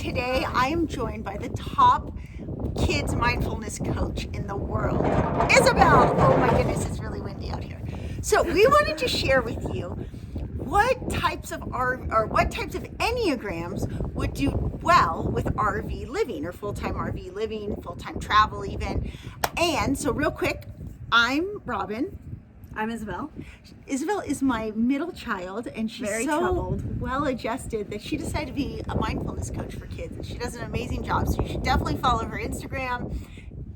today I am joined by the top kids mindfulness coach in the world, Isabelle. Oh my goodness, it's really windy out here. So we wanted to share with you what types of Enneagrams would do well with RV living or full-time RV living, full-time travel even. And so real quick, I'm Robin. I'm Isabelle. Isabelle is my middle child, and she's Very so troubled. well-adjusted that she decided to be a mindfulness coach for kids, and she does an amazing job. So you should definitely follow her Instagram.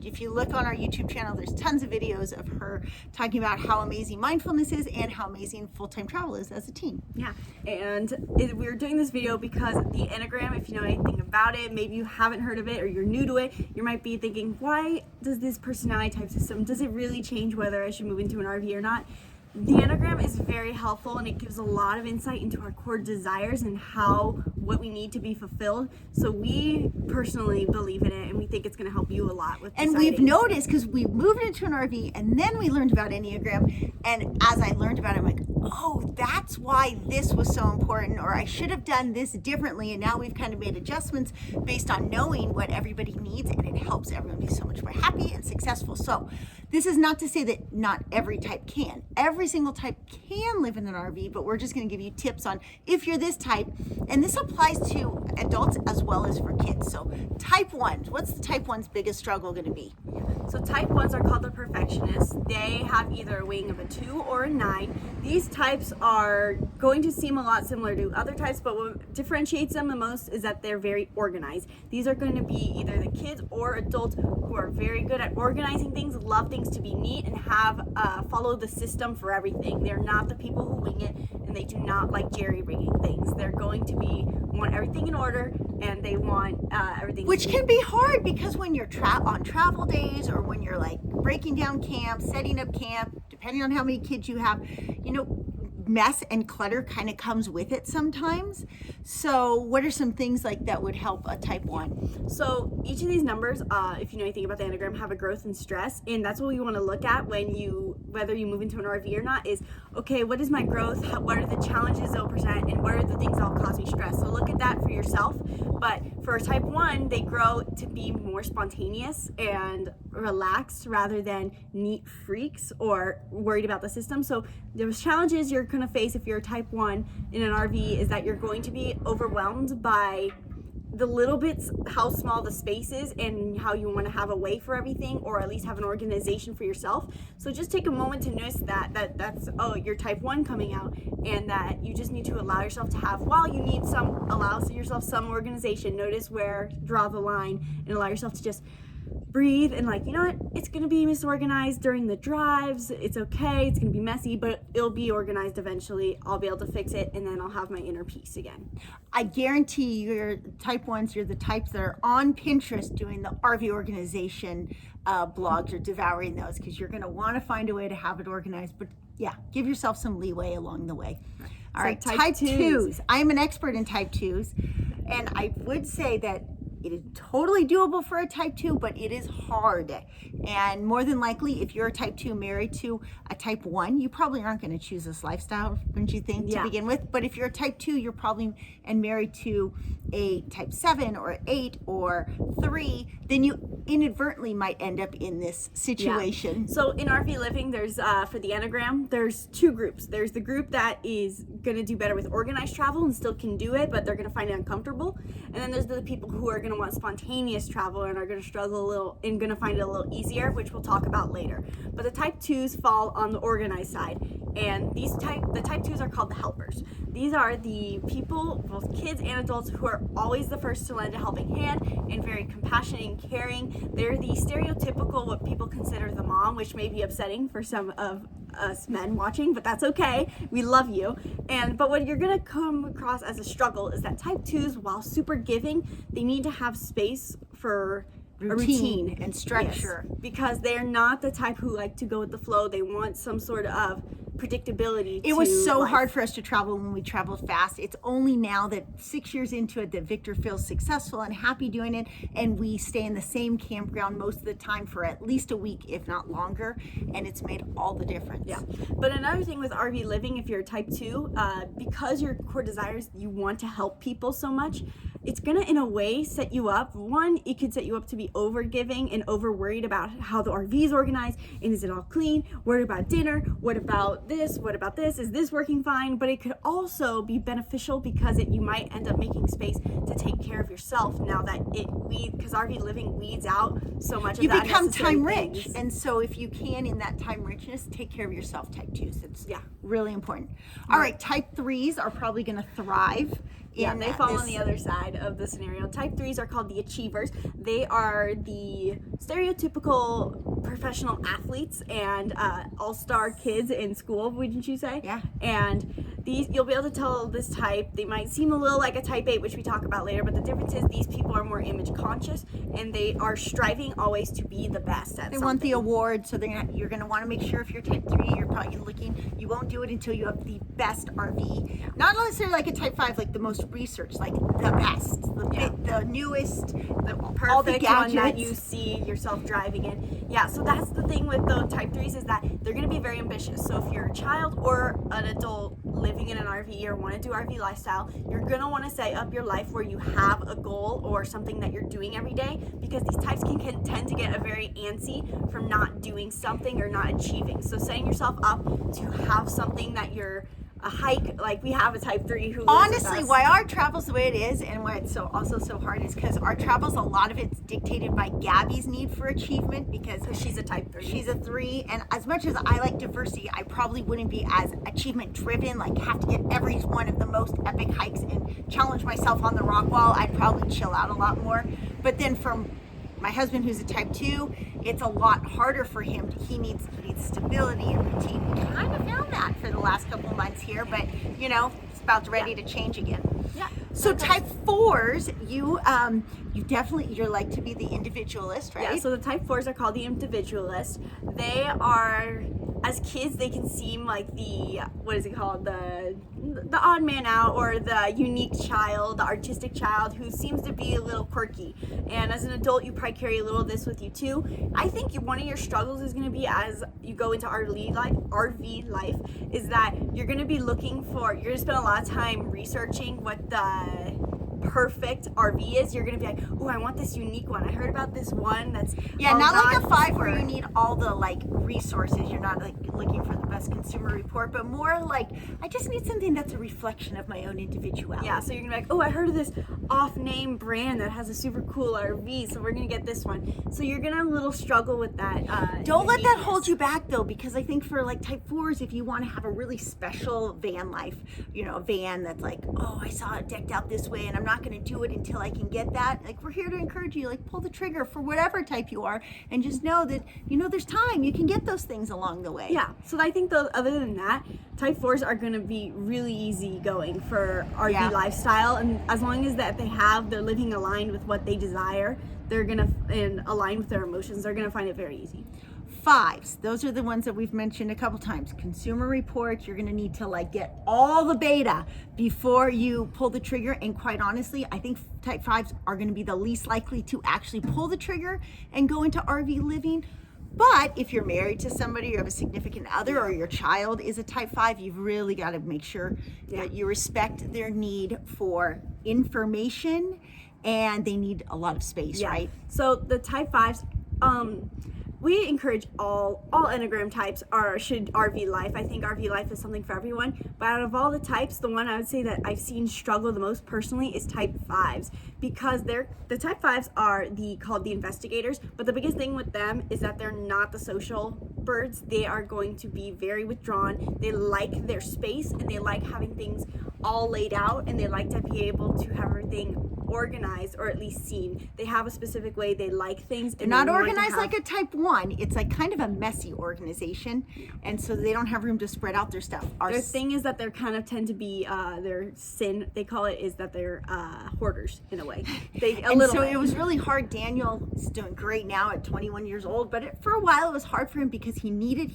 If you look on our YouTube channel, there's tons of videos of her talking about how amazing mindfulness is and how amazing full-time travel is as a teen. Yeah, and we're doing this video because the Enneagram, if you know anything about it, maybe you haven't heard of it or you're new to it, you might be thinking, why does this personality type system, does it really change whether I should move into an RV or not? The Enneagram is very helpful, and it gives a lot of insight into our core desires and what we need to be fulfilled. So we personally believe in it, and we think it's going to help you a lot with deciding. And we've noticed, because we moved into an RV and then we learned about Enneagram, and as I learned about it, I'm like, oh, that's why this was so important, or I should have done this differently. And now we've kind of made adjustments based on knowing what everybody needs, and it helps everyone be so much more happy and successful. So this is not to say that not every type can. Every single type can live in an RV, but we're just going to give you tips on if you're this type. And this applies to adults as well as for kids. So type 1, what's the type 1's biggest struggle going to be? So type 1s are called the perfectionists. They have either a weighting of a 2 or a 9. These types are going to seem a lot similar to other types, but what differentiates them the most is that they're very organized. These are going to be either the kids or adults who are very good at organizing things, love things to be neat, and have follow the system for everything. They're not the people who wing it, and they do not like jerry-rigging things. They're going to want everything in order, and they want everything. Which can be hard because when you're on travel days, or when you're like breaking down camp, setting up camp, depending on how many kids you have, mess and clutter kind of comes with it sometimes. So what are some things like that would help a type 1? So each of these numbers, if you know anything about the Enneagram, have a growth and stress, and that's what we want to look at whether you move into an RV or not is, okay, what is my growth? What are the challenges they'll present, and what are the things that'll cause me stress? So look at that for yourself. But for type 1, they grow to be more spontaneous and relaxed rather than neat freaks or worried about the system. So those challenges you're going to face if you're a type 1 in an RV is that you're going to be overwhelmed by the little bits, how small the space is, and how you want to have a way for everything, or at least have an organization for yourself. So just take a moment to notice that's your type 1 coming out, and that you just need to allow yourself to have, while you need allow yourself some organization, notice where, draw the line, and allow yourself to just breathe and it's going to be misorganized during the drives. It's okay. It's going to be messy, but it'll be organized eventually. I'll be able to fix it, and then I'll have my inner peace again. I guarantee you're type 1s, you're the types that are on Pinterest doing the RV organization blogs or devouring those, because you're going to want to find a way to have it organized. But yeah, give yourself some leeway along the way. All right, type 2s. I'm an expert in type 2s, and I would say that it is totally doable for a type 2, but it is hard. And more than likely, if you're a type 2 married to a type 1, you probably aren't going to choose this lifestyle, wouldn't you think, to begin with? But if you're a type 2, you're probably married to a type 7 or 8 or 3, then you inadvertently might end up in this situation. Yeah. So in RV living, there's for the Enneagram, there's 2 groups. There's the group that is going to do better with organized travel and still can do it, but they're going to find it uncomfortable. And then there's the people who are going to want spontaneous travel and are going to struggle a little and going to find it a little easier, which we'll talk about later. But the type 2s fall on the organized side, and the type 2s are called the helpers. These are the people, both kids and adults, who are always the first to lend a helping hand and very compassionate and caring. They're the stereotypical, what people consider the mom, which may be upsetting for some of us men watching, but that's okay. We love you. But what you're gonna come across as a struggle is that type 2s, while super giving, they need to have space for a routine and structure. Yes, because they're not the type who like to go with the flow. They want some sort of predictability. It was so life. hard for us to travel when we traveled fast. It's only now that 6 years into it that Victor feels successful and happy doing it, and we stay in the same campground most of the time for at least a week, if not longer, and it's made all the difference. Yeah, but another thing with RV living, if you're a type 2, because your core desires, you want to help people so much, it's gonna in a way set you up. One, it could set you up to be over giving and over worried about how the RV is organized and is it all clean, worried about dinner, what about this, is this working fine? But it could also be beneficial because you might end up making space to take care of yourself now that because RV living weeds out so much of You that become unnecessary time rich, things. and so if you can, in that time richness, take care of yourself. Type 2s, it's Yeah. really important. All right, type 3s are probably going to thrive. Yeah, they fall on the other side of the scenario. Type 3s are called the achievers. They are the stereotypical professional athletes and all-star kids in school, wouldn't you say? Yeah. And these, you'll be able to tell this type, they might seem a little like a type 8, which we talk about later, but the difference is these people are more image conscious and they are striving always to be the best at They something. want the award, so you're going to want to make sure if you're type 3, you're probably looking, you won't do it until you have the best RV. Not necessarily like a type 5, like the most research, like the best, the newest, perfect all the gadgets. one that you see yourself driving in. Yeah, so that's the thing with the type 3s is that they're going to be very ambitious. So if you're a child or an adult living in an RV or want to do RV lifestyle, you're going to want to set up your life where you have a goal or something that you're doing every day, because these types can tend to get very antsy from not doing something or not achieving. So setting yourself up to have something that you're a hike, like we have a type 3 who lives Honestly, with us. why our travel's the way it is and why it's also so hard is because our travels, a lot of it's dictated by Gabby's need for achievement, because she's a type 3. she's a 3, and as much as I like diversity, I probably wouldn't be as achievement driven, like have to get every one of the most epic hikes and challenge myself on the rock wall. I'd probably chill out a lot more. But then from my husband, who's a type 2, it's a lot harder for him. He needs stability and routine. We kind of found that for the last couple of months here, but it's about ready to change again. Yeah. So type 4s, you definitely, you're like to be the individualist, right? Yeah, so the type 4s are called the Individualist. They are, as kids, they can seem like the, what is it called? The odd man out, or the unique child, the artistic child who seems to be a little quirky. And as an adult, you probably carry a little of this with you too. I think one of your struggles is going to be, as you go into RV life, is that you're going to be you're going to spend a lot of time researching what the perfect RV is. You're gonna be like, oh, I want this unique one. I heard about this one that's not like a 5 where you need all the resources. You're not like looking for the best consumer report, but more like, I just need something that's a reflection of my own individuality. Yeah, so you're gonna be like, oh, I heard of this off-name brand that has a super cool RV, so we're gonna get this one. So you're gonna have a little struggle with that. Don't let that hold you back though, because I think for type 4s, if you want to have a really special van life, a van that's like, oh, I saw it decked out this way and I'm not going to do it until I can get that. We're here to encourage you, pull the trigger for whatever type you are, and just know that, there's time. You can get those things along the way. Yeah, so I think other than that, type 4s are going to be really easy going for RV lifestyle, and as long as they're living aligned with what they desire, and aligned with their emotions, they're going to find it very easy. 5s, those are the ones that we've mentioned a couple times. Consumer reports, you're going to need to get all the beta before you pull the trigger. And quite honestly, I think type 5s are going to be the least likely to actually pull the trigger and go into RV living. But if you're married to somebody, you have a significant other, or your child is a type 5, you've really got to make sure that you respect their need for information, and they need a lot of space, right? So the type 5s, we encourage all Enneagram types should RV life. I think RV life is something for everyone. But out of all the types, the one I would say that I've seen struggle the most personally is type 5s, because the type 5s are called the investigators. But the biggest thing with them is that they're not the social birds. They are going to be very withdrawn. They like their space and they like having things all laid out, and they like to be able to have everything organized, or at least seen. They have a specific way they like things. They're not organized like a type 1. It's kind of a messy organization, and so they don't have room to spread out their stuff. Their thing is that they're kind of tend to be their sin, they call it, is that they're hoarders in a way. It was really hard. Daniel is doing great now at 21 years old, but for a while it was hard for him because he needed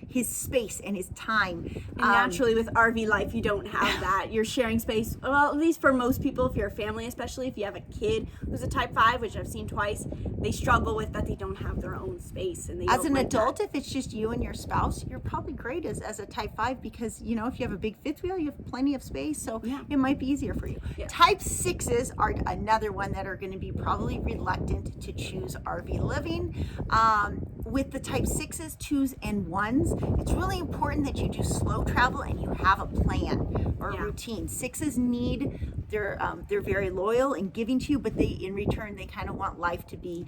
his space and his time. And naturally with RV life, you don't have that. You're sharing space, well, at least for most people, if you're a family, especially if you have a kid who's a type 5, which I've seen twice, they struggle with that they don't have their own space. And they as don't an like adult, that. if it's just you and your spouse, you're probably great as a type 5 because, you know, if you have a big fifth wheel, you have plenty of space, so it might be easier for you. Yeah. Type 6s are another one that are going to be probably reluctant to choose RV living. With the type 6s, 2s, and 1s, it's really important that you do slow travel and you have a plan or a routine. 6s need, they're very loyal and giving to you, but they, in return, they kind of want life to be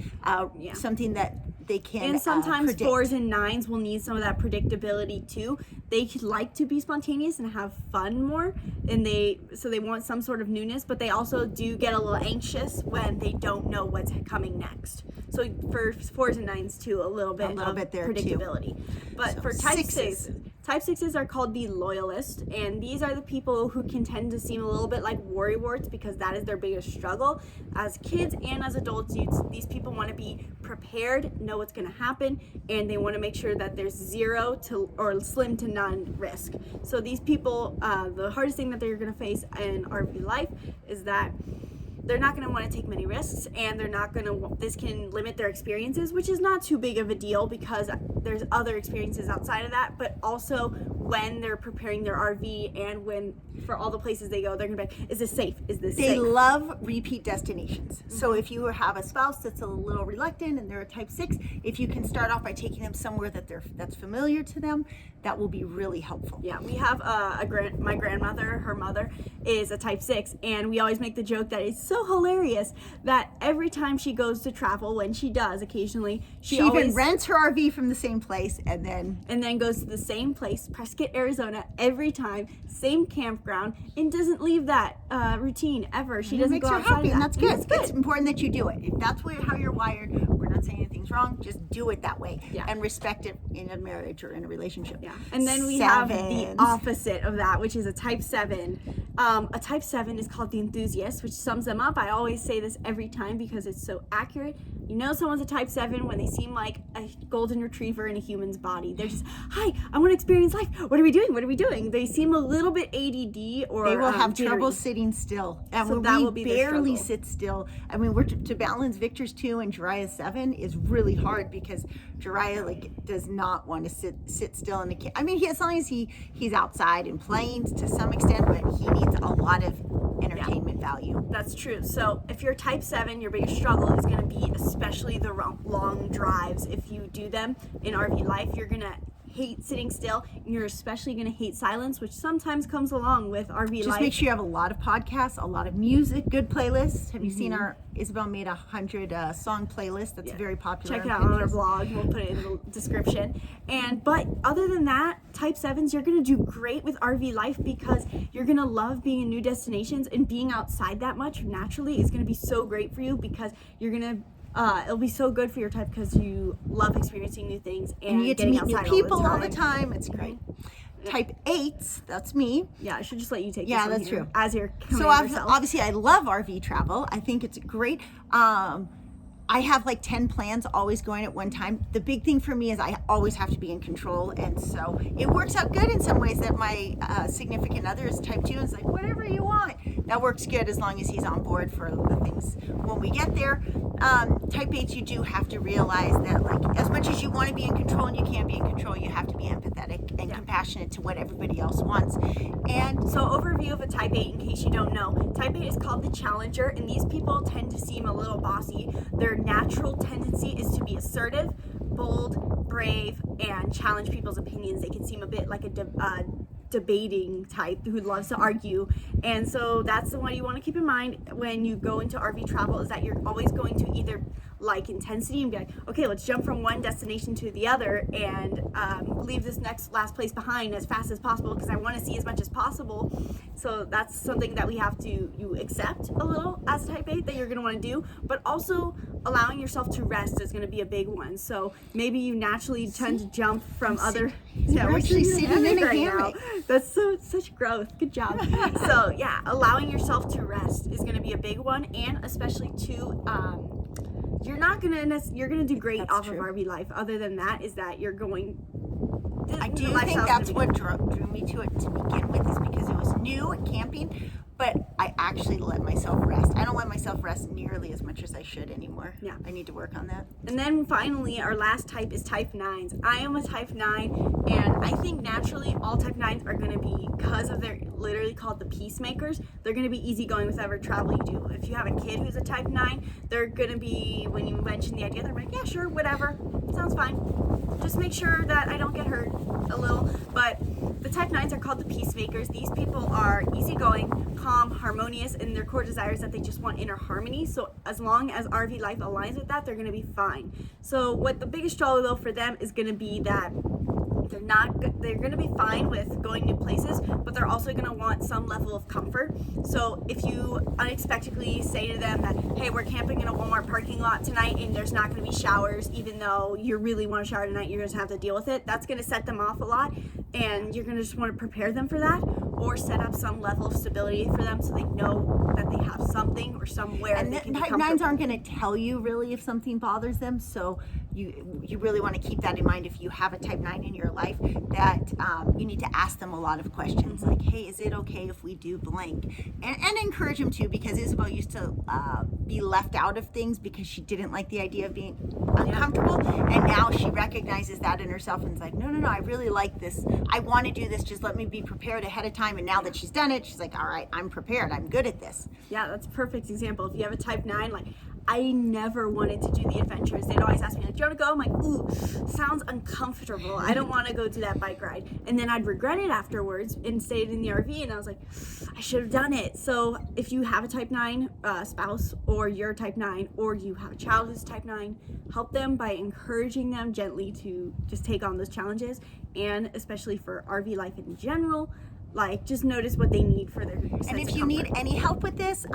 something that they can and sometimes predict. 4s and 9s will need some of that predictability too. They like to be spontaneous and have fun more, and they want some sort of newness, but they also do get a little anxious when they don't know what's coming next. So for 4s and 9s too, a little bit there predictability too. But so for type 6s are called the Loyalists, and these are the people who can tend to seem a little bit like worrywarts because that is their biggest struggle. As kids and as adults, these people want to be prepared, know what's going to happen, and they want to make sure that there's zero to or slim to none risk. So these people, the hardest thing that they're going to face in RV life is that they're not going to want to take many risks, and they're not going to, this can limit their experiences, which is not too big of a deal because there's other experiences outside of that. But also when they're preparing their RV and when for all the places they go, they're going to be like, is this safe? Is this safe? They love repeat destinations. So if you have a spouse that's a little reluctant and they're a type 6, if you can start off by taking them somewhere that's familiar to them, that will be really helpful. Yeah, we have my grandmother, her mother is a type 6, and we always make the joke that it's so hilarious that every time she goes to travel, when she does occasionally, she even rents her RV from the same place and then goes to the same place, Prescott, Arizona, every time, same campground, and doesn't leave that routine ever. She doesn't go outside of that. And that's good. It's important that you do it. If that's how you're wired, we're not saying anything's wrong. Just do it that way and respect it in a marriage or in a relationship. Yeah. And then we have the opposite of that, which is a type 7. A type 7 is called the Enthusiast, which sums them up. I always say this every time because it's so accurate. You know someone's a type 7 when they seem like a golden retriever in a human's body. They're just, hi, I want to experience life. What are we doing? What are we doing? They seem a little bit ADD or they will have trouble sitting still. And so that will be barely sit still. I mean, we're to balance Victor's 2 and Jariah's 7 is really hard because Jariah does not want to sit still in the. I mean, as long as he's outside and playing to some extent, but he needs a lot of entertainment value. That's true. So if you're type 7, your biggest struggle is going to be especially the long drives. If you do them in RV life, you're going to hate sitting still, and you're especially going to hate silence, which sometimes comes along with RV life. Just make sure you have a lot of podcasts, a lot of music, good playlists. Have you seen our Isabelle made 100 song playlist that's very popular? Check it out on our blog. We'll put it in the description. But other than that, type 7s, you're going to do great with RV life because you're going to love being in new destinations, and being outside that much naturally is going to be so great for you because you're going to it'll be so good for your type because you love experiencing new things and you get to meet new people all the time. It's great. Type 8s, that's me. Yeah, I should just let you take this one. Yeah, that's true. As you're so obviously I love RV travel. I think it's great. I have 10 plans always going at one time. The big thing for me is I always have to be in control, and so it works out good in some ways that my significant other is type 2 and it's like, whatever you want. That works good as long as he's on board for the things when we get there. Type 8s, you do have to realize that as much as you want to be in control and you can't be in control, you have to be empathetic and compassionate to what everybody else wants. And so overview of a type 8 in case you don't know. Type 8 is called the Challenger, and these people tend to seem a little bossy. Their natural tendency is to be assertive, bold, brave, and challenge people's opinions. They can seem a bit like a debating type who loves to argue, and so that's the one you want to keep in mind when you go into RV travel, is that you're always going to either like intensity and be like, okay, let's jump from one destination to the other and leave this last place behind as fast as possible because I want to see as much as possible. So that's something that we have to you accept a little as a type 8 that you're going to want to do, but also allowing yourself to rest is going to be a big one. So maybe you naturally tend to jump from other. Yeah, we're actually sitting in a hammock. That's such growth. Good job. So yeah, allowing yourself to rest is going to be a big one, and especially to you're gonna do great off of RV life. Other than that, is that you're going I do think that's what drew me to it to begin with, is because it was new at camping, but I actually let myself rest. I don't let myself rest nearly as much as I should anymore. Yeah. I need to work on that. And then finally, our last type is type 9s. I am a type 9, and I think naturally all type 9s are going to be, because of they're literally called the Peacemakers, they're going to be easygoing with whatever travel you do. If you have a kid who's a type 9, they're going to be, when you mention the idea, they're like, yeah, sure, whatever, sounds fine. Just make sure that I don't get hurt a little. But the type 9s are called the Peacemakers. These people are easygoing, calm, harmonious, and their core desire is that they just want inner harmony. So as long as RV life aligns with that, they're going to be fine. So what the biggest struggle though for them is going to be that they're going to be fine with going new places, but they're also going to want some level of comfort. So if you unexpectedly say to them that, hey, we're camping in a Walmart parking lot tonight and there's not going to be showers, even though you really want to shower tonight, you're going to have to deal with it. That's going to set them off a lot, and you're going to just want to prepare them for that, or set up some level of stability for them so they know that they have something or somewhere. And they can be type comfortable. 9s aren't going to tell you really if something bothers them, so you really want to keep that in mind if you have a type 9 in your life, that you need to ask them a lot of questions, like, hey, is it okay if we do blank? And encourage them to, because Isabelle used to be left out of things because she didn't like the idea of being uncomfortable, and now she recognizes that in herself and is like, no, I really like this. I want to do this. Just let me be prepared ahead of time. And now that she's done it, she's like, all right, I'm prepared. I'm good at this. Yeah, that's a perfect example. If you have a type 9, like, I never wanted to do the adventures. They'd always ask me, like, do you want to go? I'm like, ooh, sounds uncomfortable. I don't want to go do that bike ride. And then I'd regret it afterwards and stayed in the RV, and I was like, I should have done it. So if you have a type 9 spouse, or you're a type 9, or you have a child who's type 9, help them by encouraging them gently to just take on those challenges. And especially for RV life in general, like, just notice what they need for their sense And if of you need comfort. any help with this,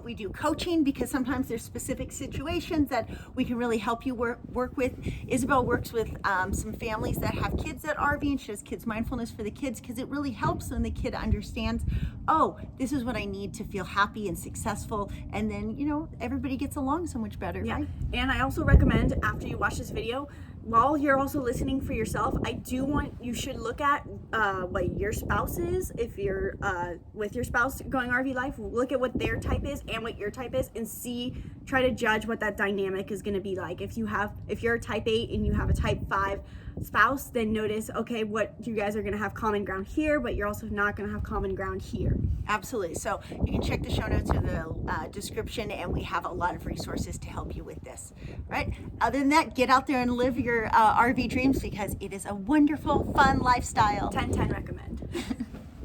we do coaching, because sometimes there's specific situations that we can really help you work with. Isabelle works with some families that have kids at RV, and she does kids mindfulness for the kids, because it really helps when the kid understands, oh, this is what I need to feel happy and successful, and then, everybody gets along so much better. Yeah, Right? and I also recommend, after you watch this video, while you're also listening for yourself, you should look at what your spouse is. If you're with your spouse going RV life, look at what their type is and what your type is, and try to judge what that dynamic is going to be like. If you're a type 8 and you have a type 5 spouse, then notice, okay, what you guys are going to have common ground here, but you're also not going to have common ground here. Absolutely. So you can check the show notes or the description, and we have a lot of resources to help you with this. Right? Other than that, get out there and live your RV dreams, because it is a wonderful, fun lifestyle. 10-10 recommend.